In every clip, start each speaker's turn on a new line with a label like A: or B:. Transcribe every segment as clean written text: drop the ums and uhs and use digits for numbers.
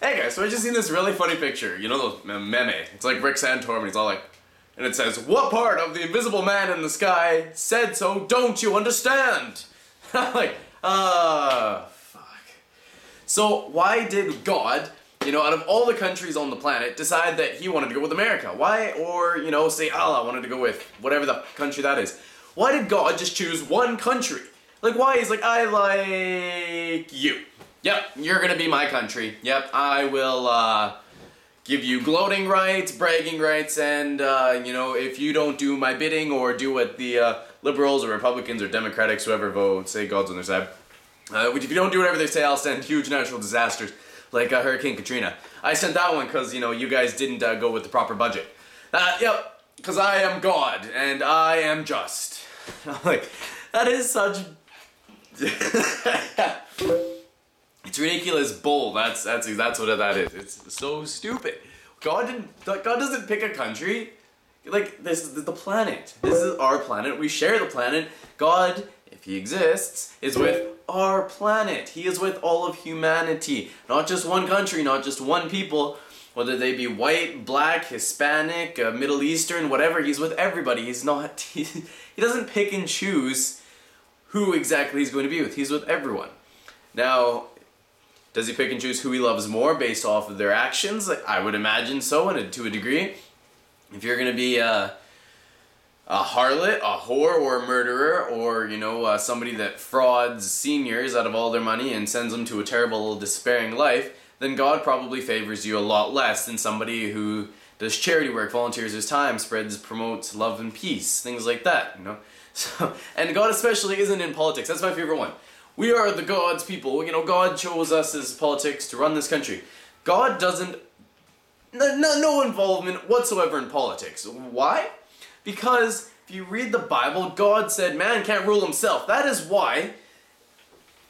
A: Hey guys, so I just seen this really funny picture. You know those meme? It's like Rick Santorum and he's all like, and it says, "What part of the invisible man in the sky said so, don't you understand?" I'm like, fuck. So why did God, out of all the countries on the planet, decide that he wanted to go with America? Why? Or, say Allah wanted to go with whatever the country that is. Why did God just choose one country? Like, why? He's like, I like you. Yep, you're gonna be my country. Yep, I will, give you gloating rights, bragging rights, and, if you don't do my bidding or do what the liberals or Republicans or Democrats, whoever vote, say God's on their side, if you don't do whatever they say, I'll send huge natural disasters, like Hurricane Katrina. I sent that one because, you guys didn't go with the proper budget. Yep, because I am God, and I am just. Like, that is such... It's ridiculous bull. That's what that is. It's so stupid. God doesn't pick a country. Like, this is the planet. This is our planet. We share the planet. God, if he exists, is with our planet. He is with all of humanity. Not just one country, not just one people. Whether they be white, black, Hispanic, Middle Eastern, whatever, he's with everybody. He doesn't pick and choose who exactly he's going to be with. He's with everyone. Now, does he pick and choose who he loves more based off of their actions? I would imagine so, to a degree. If you're going to be a harlot, a whore, or a murderer, or, somebody that frauds seniors out of all their money and sends them to a terrible, despairing life, then God probably favors you a lot less than somebody who does charity work, volunteers his time, promotes love and peace, things like that, So, and God especially isn't in politics. That's my favorite one. We are the God's people. God chose us as politics to run this country. God doesn't... No involvement whatsoever in politics. Why? Because if you read the Bible, God said man can't rule himself. That is why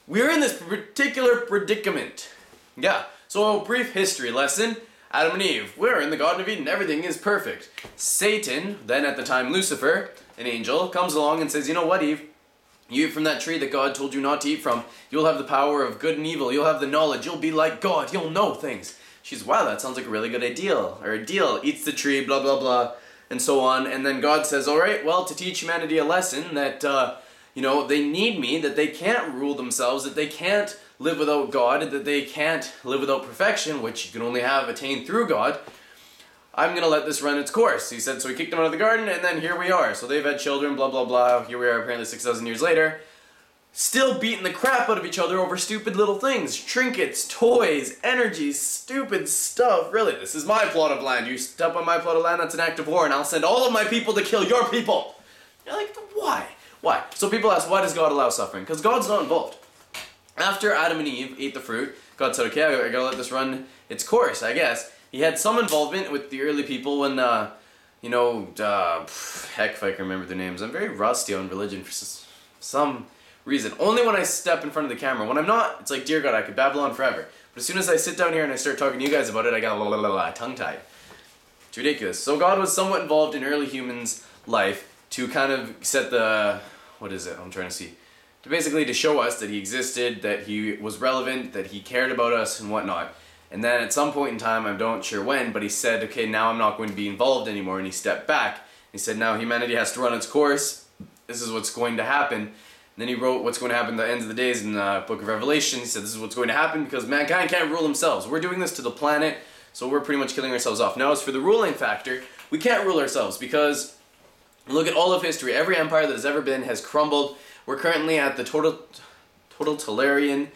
A: we're in this particular predicament. Yeah, so a brief history lesson. Adam and Eve, we're in the Garden of Eden. Everything is perfect. Satan, then at the time Lucifer, an angel, comes along and says, you know what, Eve? You eat from that tree that God told you not to eat from. You'll have the power of good and evil. You'll have the knowledge. You'll be like God. You'll know things. She's, wow, that sounds like a really good idea. Or a deal. Eats the tree, blah, blah, blah, and so on. And then God says, all right, well, to teach humanity a lesson that, they need me, that they can't rule themselves, that they can't live without God, that they can't live without perfection, which you can only have attained through God. I'm going to let this run its course. He said, so he kicked them out of the garden, and then here we are. So they've had children, blah, blah, blah. Here we are apparently 6,000 years later. Still beating the crap out of each other over stupid little things. Trinkets, toys, energy, stupid stuff. Really, this is my plot of land. You step on my plot of land, that's an act of war, and I'll send all of my people to kill your people. You're like, why? Why? So people ask, why does God allow suffering? Because God's not involved. After Adam and Eve ate the fruit, God said, okay, I gotta let this run its course, I guess. He had some involvement with the early people when, heck if I can remember their names. I'm very rusty on religion for some reason. Only when I step in front of the camera. When I'm not, it's like, dear God, I could babble on forever. But as soon as I sit down here and I start talking to you guys about it, I got tongue-tied. It's ridiculous. So God was somewhat involved in early humans' life to kind of set the, to basically to show us that he existed, that he was relevant, that he cared about us and whatnot. And then at some point in time, I'm not sure when, but he said, okay, now I'm not going to be involved anymore, and he stepped back. He said, now humanity has to run its course. This is what's going to happen. And then he wrote what's going to happen at the end of the days in the book of Revelation. He said, this is what's going to happen because mankind can't rule themselves. We're doing this to the planet, so we're pretty much killing ourselves off. Now, as for the ruling factor, we can't rule ourselves because look at all of history. Every empire that has ever been has crumbled. We're currently at the totalitarian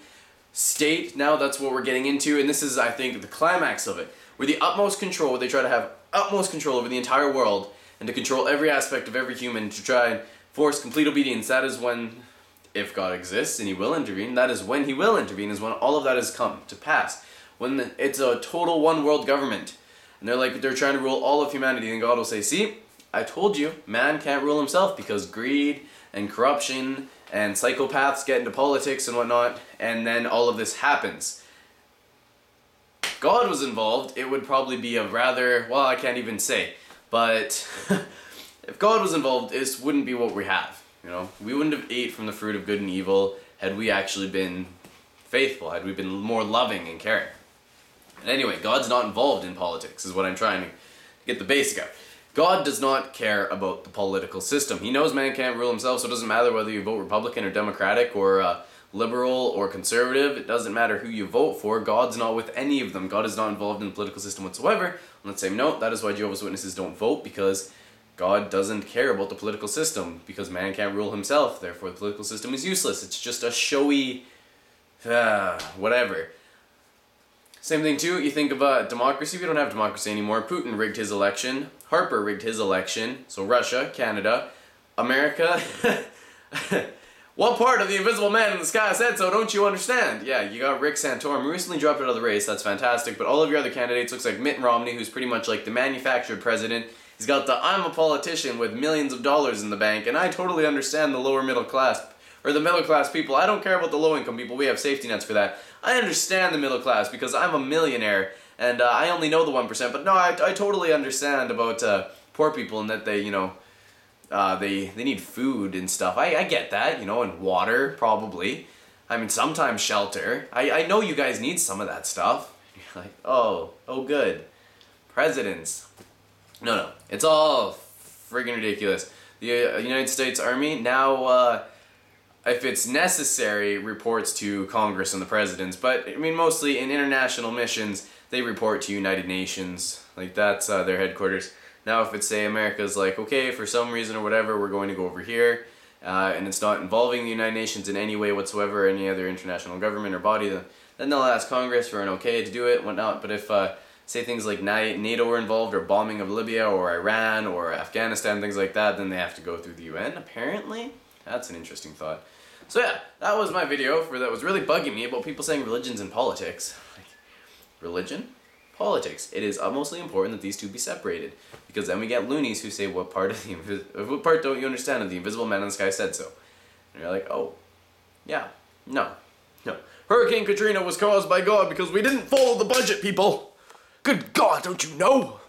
A: state. Now that's what we're getting into, and this is, I think, the climax of it. Where the utmost control, they try to have utmost control over the entire world and to control every aspect of every human to try and force complete obedience. That is when, if God exists and he will intervene, that is when he will intervene, is when all of that has come to pass. When it's a total one world government, and they're trying to rule all of humanity, and God will say, see, I told you, man can't rule himself because greed and corruption and psychopaths get into politics and whatnot, and then all of this happens. If God was involved, it would probably be a rather, well, I can't even say, but if God was involved, this wouldn't be what we have, We wouldn't have ate from the fruit of good and evil had we actually been faithful, had we been more loving and caring. And anyway, God's not involved in politics, is what I'm trying to get the basic out. God does not care about the political system. He knows man can't rule himself, so it doesn't matter whether you vote Republican or Democratic or liberal or conservative. It doesn't matter who you vote for. God's not with any of them. God is not involved in the political system whatsoever. On that same note, that is why Jehovah's Witnesses don't vote, because God doesn't care about the political system, because man can't rule himself. Therefore, the political system is useless. It's just a showy, whatever. Same thing too, you think about democracy, we don't have democracy anymore. Putin rigged his election, Harper rigged his election, so Russia, Canada, America. What part of the invisible man in the sky said so, don't you understand? Yeah, you got Rick Santorum, who recently dropped out of the race, that's fantastic, but all of your other candidates looks like Mitt Romney, who's pretty much like the manufactured president. He's got the I'm a politician with millions of dollars in the bank, and I totally understand the lower middle class, or the middle class people. I don't care about the low income people, we have safety nets for that. I understand the middle class because I'm a millionaire and I only know the 1%, but no, I totally understand about poor people and that they, you know, they need food and stuff. I get that, you know, and water, probably. I mean, sometimes shelter. I know you guys need some of that stuff. You're like, oh good. Presidents. No, it's all friggin' ridiculous. The United States Army now, if it's necessary, reports to Congress and the presidents, but I mean mostly in international missions they report to United Nations, like that's their headquarters. Now if it's, say, America's like, okay, for some reason or whatever we're going to go over here, and it's not involving the United Nations in any way whatsoever, or any other international government or body, then they'll ask Congress for an okay to do it and whatnot. But if say things like NATO are involved, or bombing of Libya or Iran or Afghanistan, things like that, then they have to go through the UN, apparently. That's an interesting thought. So yeah, that was my video that was really bugging me about people saying religions and politics. Like, religion? Politics. It is utmostly important that these two be separated, because then we get loonies who say, what part don't you understand of the invisible man in the sky said so? And you're like, oh, yeah, no. Hurricane Katrina was caused by God because we didn't follow the budget, people! Good God, don't you know?